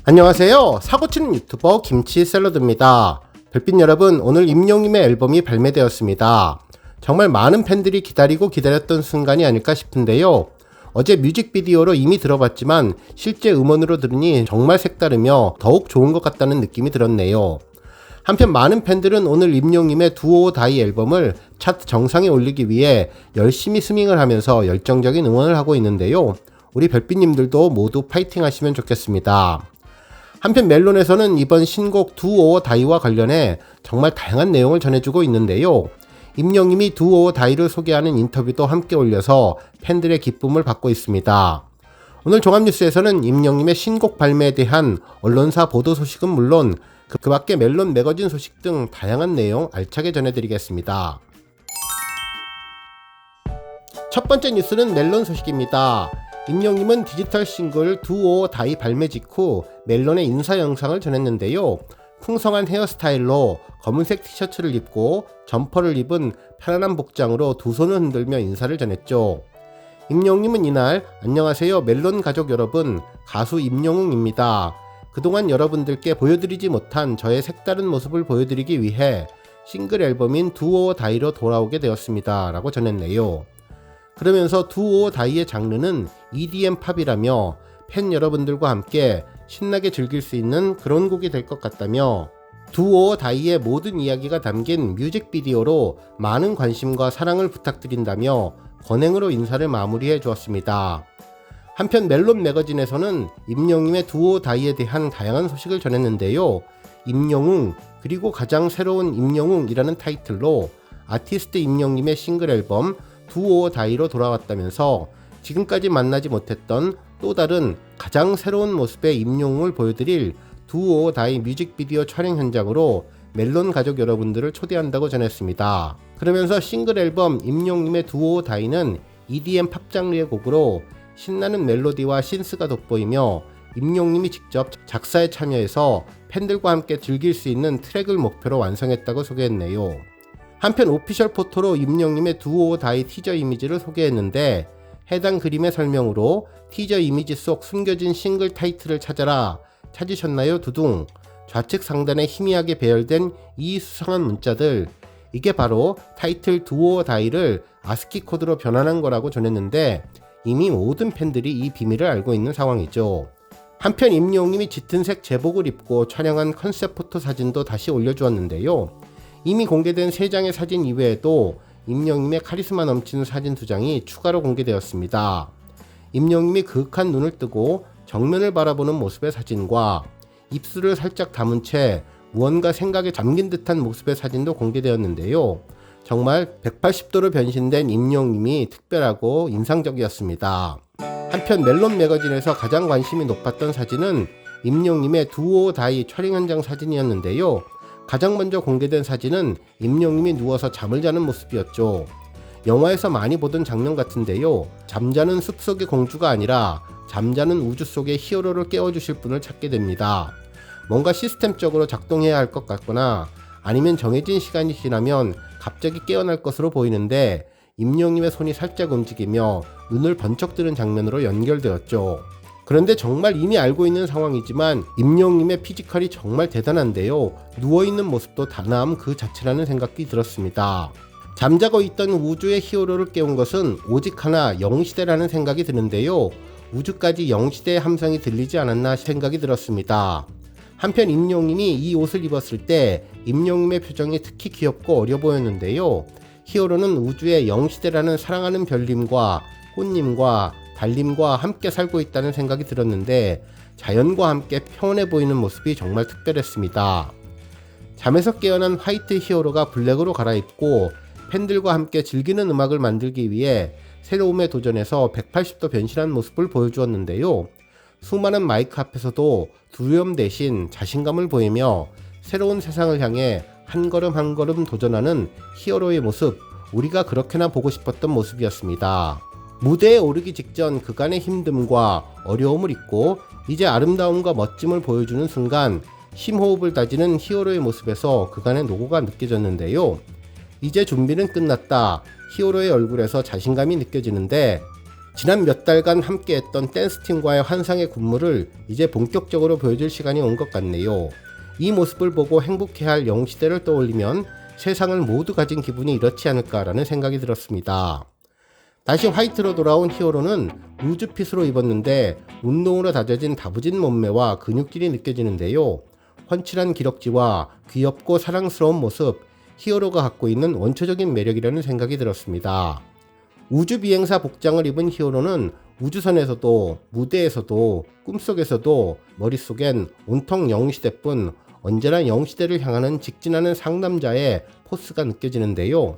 안녕하세요. 사고치는 유튜버 김치샐러드입니다. 별빛 여러분, 오늘 임영님의 앨범이 발매되었습니다. 정말 많은 팬들이 기다렸던 순간이 아닐까 싶은데요. 어제 뮤직비디오로 이미 들어봤지만 실제 음원으로 들으니 정말 색다르며 더욱 좋은 것 같다는 느낌이 들었네요. 한편 많은 팬들은 오늘 임영님의 두오 다이 앨범을 차트 정상에 올리기 위해 열심히 스밍을 하면서 열정적인 응원을 하고 있는데요. 우리 별빛님들도 모두 파이팅 하시면 좋겠습니다. 한편 멜론에서는 이번 신곡 두오 다이와 관련해 정말 다양한 내용을 전해주고 있는데요. 임영님이 두오 다이를 소개하는 인터뷰도 함께 올려서 팬들의 기쁨을 받고 있습니다. 오늘 종합뉴스에서는 임영님의 신곡 발매에 대한 언론사 보도 소식은 물론 그 밖에 멜론 매거진 소식 등 다양한 내용 알차게 전해드리겠습니다. 첫 번째 뉴스는 멜론 소식입니다. 임영님은 디지털 싱글 두오 다이 발매 직후 멜론의 인사 영상을 전했는데요. 풍성한 헤어스타일로 검은색 티셔츠를 입고 점퍼를 입은 편안한 복장으로 두 손을 흔들며 인사를 전했죠. 임영님은 이날 안녕하세요 멜론 가족 여러분, 가수 임영웅입니다. 그동안 여러분들께 보여드리지 못한 저의 색다른 모습을 보여드리기 위해 싱글 앨범인 두오 다이로 돌아오게 되었습니다 라고 전했네요. 그러면서 두오 다이의 장르는 EDM 팝이라며 팬 여러분들과 함께 신나게 즐길 수 있는 그런 곡이 될 것 같다며 두오 다이의 모든 이야기가 담긴 뮤직비디오로 많은 관심과 사랑을 부탁드린다며 권행으로 인사를 마무리해 주었습니다. 한편 멜론 매거진에서는 임영웅의 두오 다이에 대한 다양한 소식을 전했는데요. 임영웅 그리고 가장 새로운 임영웅이라는 타이틀로 아티스트 임영님의 싱글 앨범 두오 다이로 돌아왔다면서 지금까지 만나지 못했던 또 다른 가장 새로운 모습의 임영웅을 보여드릴 두오 다이 뮤직비디오 촬영 현장으로 멜론 가족 여러분들을 초대한다고 전했습니다. 그러면서 싱글 앨범 임영님의 두오 다이는 EDM 팝 장르의 곡으로 신나는 멜로디와 신스가 돋보이며 임영님이 직접 작사에 참여해서 팬들과 함께 즐길 수 있는 트랙을 목표로 완성했다고 소개했네요. 한편 오피셜 포토로 임영님의 두오 다이 티저 이미지를 소개했는데 해당 그림의 설명으로 티저 이미지 속 숨겨진 싱글 타이틀을 찾아라 찾으셨나요 두둥 좌측 상단에 희미하게 배열된 이 수상한 문자들, 이게 바로 타이틀 두오 다이를 아스키 코드로 변환한 거라고 전했는데 이미 모든 팬들이 이 비밀을 알고 있는 상황이죠. 한편 임영웅님이 짙은 색 제복을 입고 촬영한 컨셉 포토 사진도 다시 올려주었는데요. 이미 공개된 3장의 사진 이외에도 임영웅님의 카리스마 넘치는 사진 2장이 추가로 공개되었습니다. 임영웅님이 그윽한 눈을 뜨고 정면을 바라보는 모습의 사진과 입술을 살짝 다문 채 무언가 생각에 잠긴 듯한 모습의 사진도 공개되었는데요. 정말 180도로 변신된 임영웅님이 특별하고 인상적이었습니다. 한편 멜론 매거진에서 가장 관심이 높았던 사진은 임영웅님의 두오 다이 촬영 현장 사진이었는데요. 가장 먼저 공개된 사진은 임영웅님이 누워서 잠을 자는 모습이었죠. 영화에서 많이 보던 장면 같은데요. 잠자는 숲속의 공주가 아니라 잠자는 우주 속의 히어로를 깨워주실 분을 찾게 됩니다. 뭔가 시스템적으로 작동해야 할 것 같거나 아니면 정해진 시간이 지나면 갑자기 깨어날 것으로 보이는데 임영웅님의 손이 살짝 움직이며 눈을 번쩍 뜨는 장면으로 연결되었죠. 그런데 정말 이미 알고 있는 상황이지만 임영웅님의 피지컬이 정말 대단한데요. 누워있는 모습도 단아함 그 자체라는 생각이 들었습니다. 잠자고 있던 우주의 히어로를 깨운 것은 오직 하나 영시대라는 생각이 드는데요. 우주까지 영시대의 함성이 들리지 않았나 생각이 들었습니다. 한편 임영웅님이 이 옷을 입었을 때 임영웅님의 표정이 특히 귀엽고 어려 보였는데요. 히어로는 우주의 영시대라는 사랑하는 별님과 꽃님과 달님과 함께 살고 있다는 생각이 들었는데 자연과 함께 평온해 보이는 모습이 정말 특별했습니다. 잠에서 깨어난 화이트 히어로가 블랙으로 갈아입고 팬들과 함께 즐기는 음악을 만들기 위해 새로움에 도전해서 180도 변신한 모습을 보여주었는데요. 수많은 마이크 앞에서도 두려움 대신 자신감을 보이며 새로운 세상을 향해 한 걸음 한 걸음 도전하는 히어로의 모습, 우리가 그렇게나 보고 싶었던 모습이었습니다. 무대에 오르기 직전 그간의 힘듦과 어려움을 잊고 이제 아름다움과 멋짐을 보여주는 순간 심호흡을 다지는 히어로의 모습에서 그간의 노고가 느껴졌는데요. 이제 준비는 끝났다. 히어로의 얼굴에서 자신감이 느껴지는데 지난 몇 달간 함께했던 댄스팀과의 환상의 군무를 이제 본격적으로 보여줄 시간이 온 것 같네요. 이 모습을 보고 행복해할 영웅시대를 떠올리면 세상을 모두 가진 기분이 이렇지 않을까라는 생각이 들었습니다. 다시 화이트로 돌아온 히어로는 루즈핏으로 입었는데 운동으로 다져진 다부진 몸매와 근육질이 느껴지는데요. 훤칠한 기럭지와 귀엽고 사랑스러운 모습, 히어로가 갖고 있는 원초적인 매력이라는 생각이 들었습니다. 우주비행사 복장을 입은 히어로는 우주선에서도 무대에서도 꿈속에서도 머릿속엔 온통 영웅시대뿐 언제나 영웅시대를 향하는 직진하는 상남자의 포스가 느껴지는데요.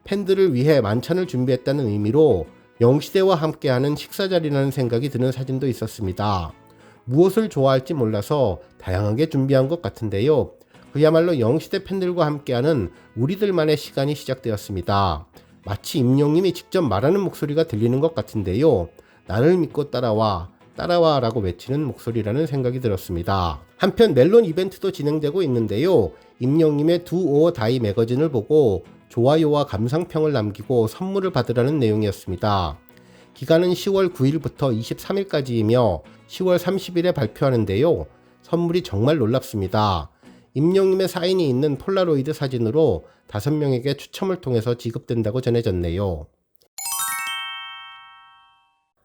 팬들을 위해 만찬을 준비했다는 의미로 영웅시대와 함께하는 식사자리라는 생각이 드는 사진도 있었습니다. 무엇을 좋아할지 몰라서 다양하게 준비한 것 같은데요. 그야말로 영웅시대 팬들과 함께하는 우리들만의 시간이 시작되었습니다. 마치 임영님이 직접 말하는 목소리가 들리는 것 같은데요. 나를 믿고 따라와, 따라와 라고 외치는 목소리라는 생각이 들었습니다. 한편 멜론 이벤트도 진행되고 있는데요. 임영님의 두오 다이 매거진을 보고 좋아요와 감상평을 남기고 선물을 받으라는 내용이었습니다. 기간은 10월 9일부터 23일까지이며 10월 30일에 발표하는데요. 선물이 정말 놀랍습니다. 임영님의 사인이 있는 폴라로이드 사진으로 5명에게 추첨을 통해서 지급된다고 전해졌네요.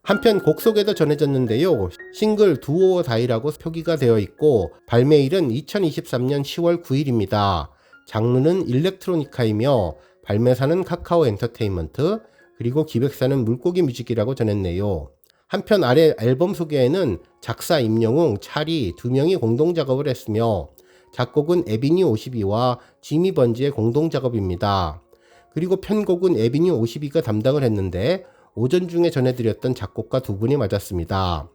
한편 곡 소개도 전해졌는데요. 싱글 두오 다이라고 표기가 되어 있고 발매일은 2023년 10월 9일입니다. 장르는 일렉트로니카이며 발매사는 카카오 엔터테인먼트, 그리고 기획사는 물고기 뮤직이라고 전했네요. 한편 아래 앨범 소개에는 작사 임영웅, 찰이 2명이 공동 작업을 했으며 작곡은 에비뉴 52와 지미 번지의 공동 작업입니다. 그리고 편곡은 에비뉴 52가 담당을 했는데 오전 중에 전해드렸던 작곡가 2분이 맞았습니다.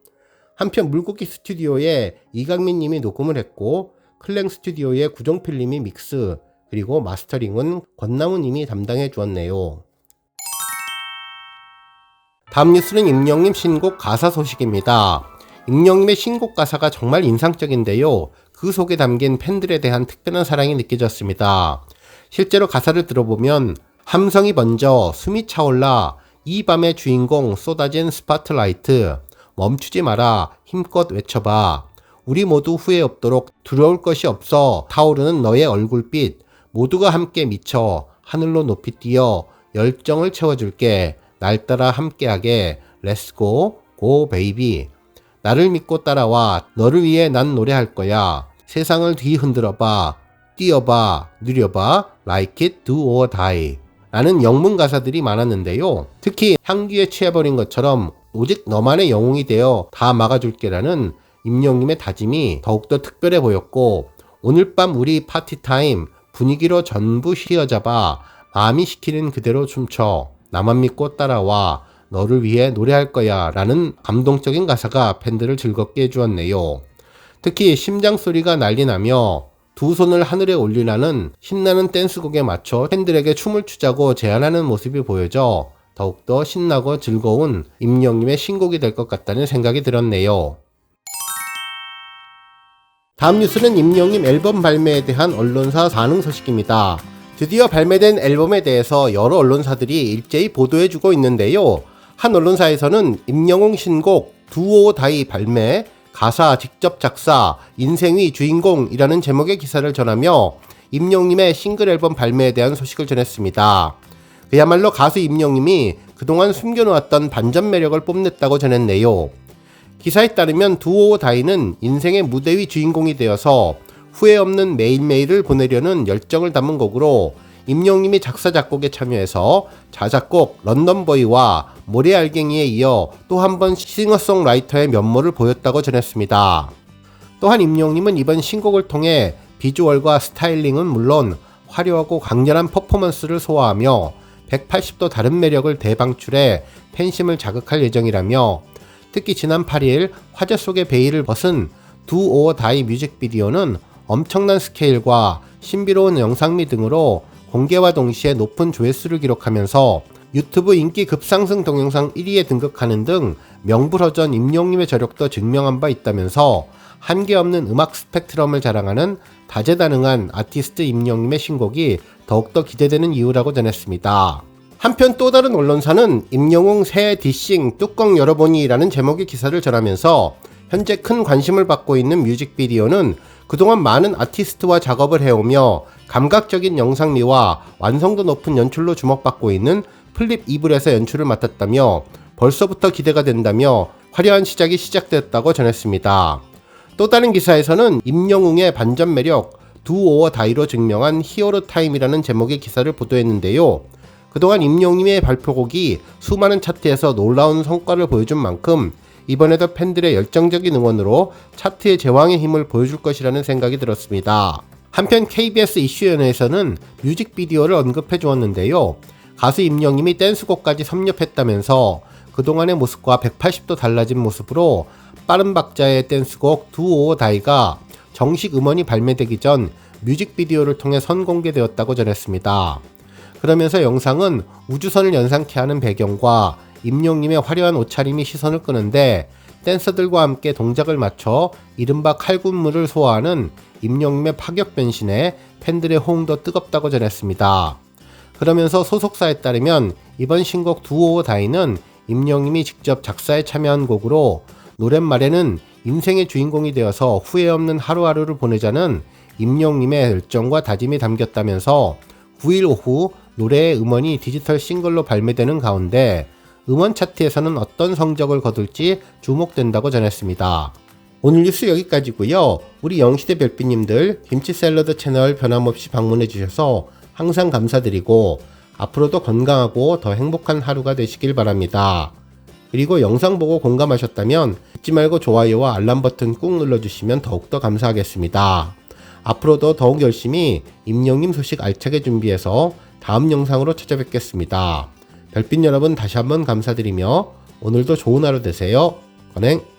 한편 물고기 스튜디오에 이강민 님이 녹음을 했고 클랭 스튜디오의 구종필 님이 믹스, 그리고 마스터링은 권나무 님이 담당해 주었네요. 다음 뉴스는 임영님 신곡 가사 소식입니다. 임영님의 신곡 가사가 정말 인상적인데요. 그 속에 담긴 팬들에 대한 특별한 사랑이 느껴졌습니다. 실제로 가사를 들어보면 함성이 번져 숨이 차올라 이 밤의 주인공 쏟아진 스파트라이트 멈추지 마라 힘껏 외쳐봐 우리 모두 후회 없도록 두려울 것이 없어 타오르는 너의 얼굴빛 모두가 함께 미쳐 하늘로 높이 뛰어 열정을 채워줄게 날 따라 함께하게 렛츠고 고 베이비 나를 믿고 따라와 너를 위해 난 노래할 거야 세상을 뒤흔들어봐 뛰어봐 누려봐 like it do or die 라는 영문 가사들이 많았는데요. 특히 향기에 취해버린 것처럼 오직 너만의 영웅이 되어 다 막아줄게 라는 임영님의 다짐이 더욱더 특별해 보였고 오늘 밤 우리 파티타임 분위기로 전부 휘어잡아 마음이 시키는 그대로 춤춰 나만 믿고 따라와 너를 위해 노래할 거야 라는 감동적인 가사가 팬들을 즐겁게 해주었네요. 특히 심장 소리가 난리 나며 두 손을 하늘에 올리라는 신나는 댄스곡에 맞춰 팬들에게 춤을 추자고 제안하는 모습이 보여져 더욱더 신나고 즐거운 임영님의 신곡이 될 것 같다는 생각이 들었네요. 다음 뉴스는 임영님 앨범 발매에 대한 언론사 반응 소식입니다. 드디어 발매된 앨범에 대해서 여러 언론사들이 일제히 보도해주고 있는데요. 한 언론사에서는 임영웅 신곡 두오 다이 발매, 가사 직접 작사, 인생의 주인공이라는 제목의 기사를 전하며 임영님의 싱글 앨범 발매에 대한 소식을 전했습니다. 그야말로 가수 임영님이 그동안 숨겨놓았던 반전 매력을 뽐냈다고 전했네요. 기사에 따르면 두오 다이는 인생의 무대 위 주인공이 되어서 후회 없는 매일매일을 보내려는 열정을 담은 곡으로 임영님이 작사 작곡에 참여해서 자작곡 런던보이와 모래알갱이에 이어 또 한 번 싱어송라이터의 면모를 보였다고 전했습니다. 또한 임영님은 이번 신곡을 통해 비주얼과 스타일링은 물론 화려하고 강렬한 퍼포먼스를 소화하며 180도 다른 매력을 대방출해 팬심을 자극할 예정이라며 특히 지난 8일 화제 속의 베일을 벗은 두오 다이 뮤직비디오는 엄청난 스케일과 신비로운 영상미 등으로 공개와 동시에 높은 조회수를 기록하면서 유튜브 인기 급상승 동영상 1위에 등극하는 등 명불허전 임영님의 저력도 증명한 바 있다면서 한계없는 음악 스펙트럼을 자랑하는 다재다능한 아티스트 임영님의 신곡이 더욱더 기대되는 이유라고 전했습니다. 한편 또 다른 언론사는 임영웅 새 디싱 뚜껑 열어보니라는 제목의 기사를 전하면서 현재 큰 관심을 받고 있는 뮤직비디오는 그동안 많은 아티스트와 작업을 해오며 감각적인 영상미와 완성도 높은 연출로 주목받고 있는 플립 이블에서 연출을 맡았다며 벌써부터 기대가 된다며 화려한 시작이 시작됐다고 전했습니다. 또 다른 기사에서는 임영웅의 반전 매력 두 오어 다이로 증명한 히어로 타임이라는 제목의 기사를 보도했는데요. 그동안 임영웅의 발표곡이 수많은 차트에서 놀라운 성과를 보여준 만큼 이번에도 팬들의 열정적인 응원으로 차트의 제왕의 힘을 보여줄 것이라는 생각이 들었습니다. 한편 KBS 이슈연예에서는 뮤직비디오를 언급해 주었는데요. 가수 임영웅이 댄스곡까지 섭렵했다면서 그동안의 모습과 180도 달라진 모습으로 빠른 박자의 댄스곡 두 오어 다이가 정식 음원이 발매되기 전 뮤직비디오를 통해 선공개되었다고 전했습니다. 그러면서 영상은 우주선을 연상케 하는 배경과 임영웅의 화려한 옷차림이 시선을 끄는데 댄서들과 함께 동작을 맞춰 이른바 칼군무를 소화하는 임영웅의 파격 변신에 팬들의 호응도 뜨겁다고 전했습니다. 그러면서 소속사에 따르면 이번 신곡 두 오어 다이는 임영웅이 직접 작사에 참여한 곡으로 노랫말에는 인생의 주인공이 되어서 후회 없는 하루하루를 보내자는 임영웅의 열정과 다짐이 담겼다면서 9일 오후 노래의 음원이 디지털 싱글로 발매되는 가운데 음원 차트에서는 어떤 성적을 거둘지 주목된다고 전했습니다. 오늘 뉴스 여기까지고요. 우리 영시대 별빛님들 김치샐러드 채널 변함없이 방문해 주셔서 항상 감사드리고 앞으로도 건강하고 더 행복한 하루가 되시길 바랍니다. 그리고 영상 보고 공감하셨다면 잊지 말고 좋아요와 알람 버튼 꾹 눌러주시면 더욱더 감사하겠습니다. 앞으로도 더욱 열심히 임영웅 소식 알차게 준비해서 다음 영상으로 찾아뵙겠습니다. 별빛 여러분 다시 한번 감사드리며 오늘도 좋은 하루 되세요. 건행!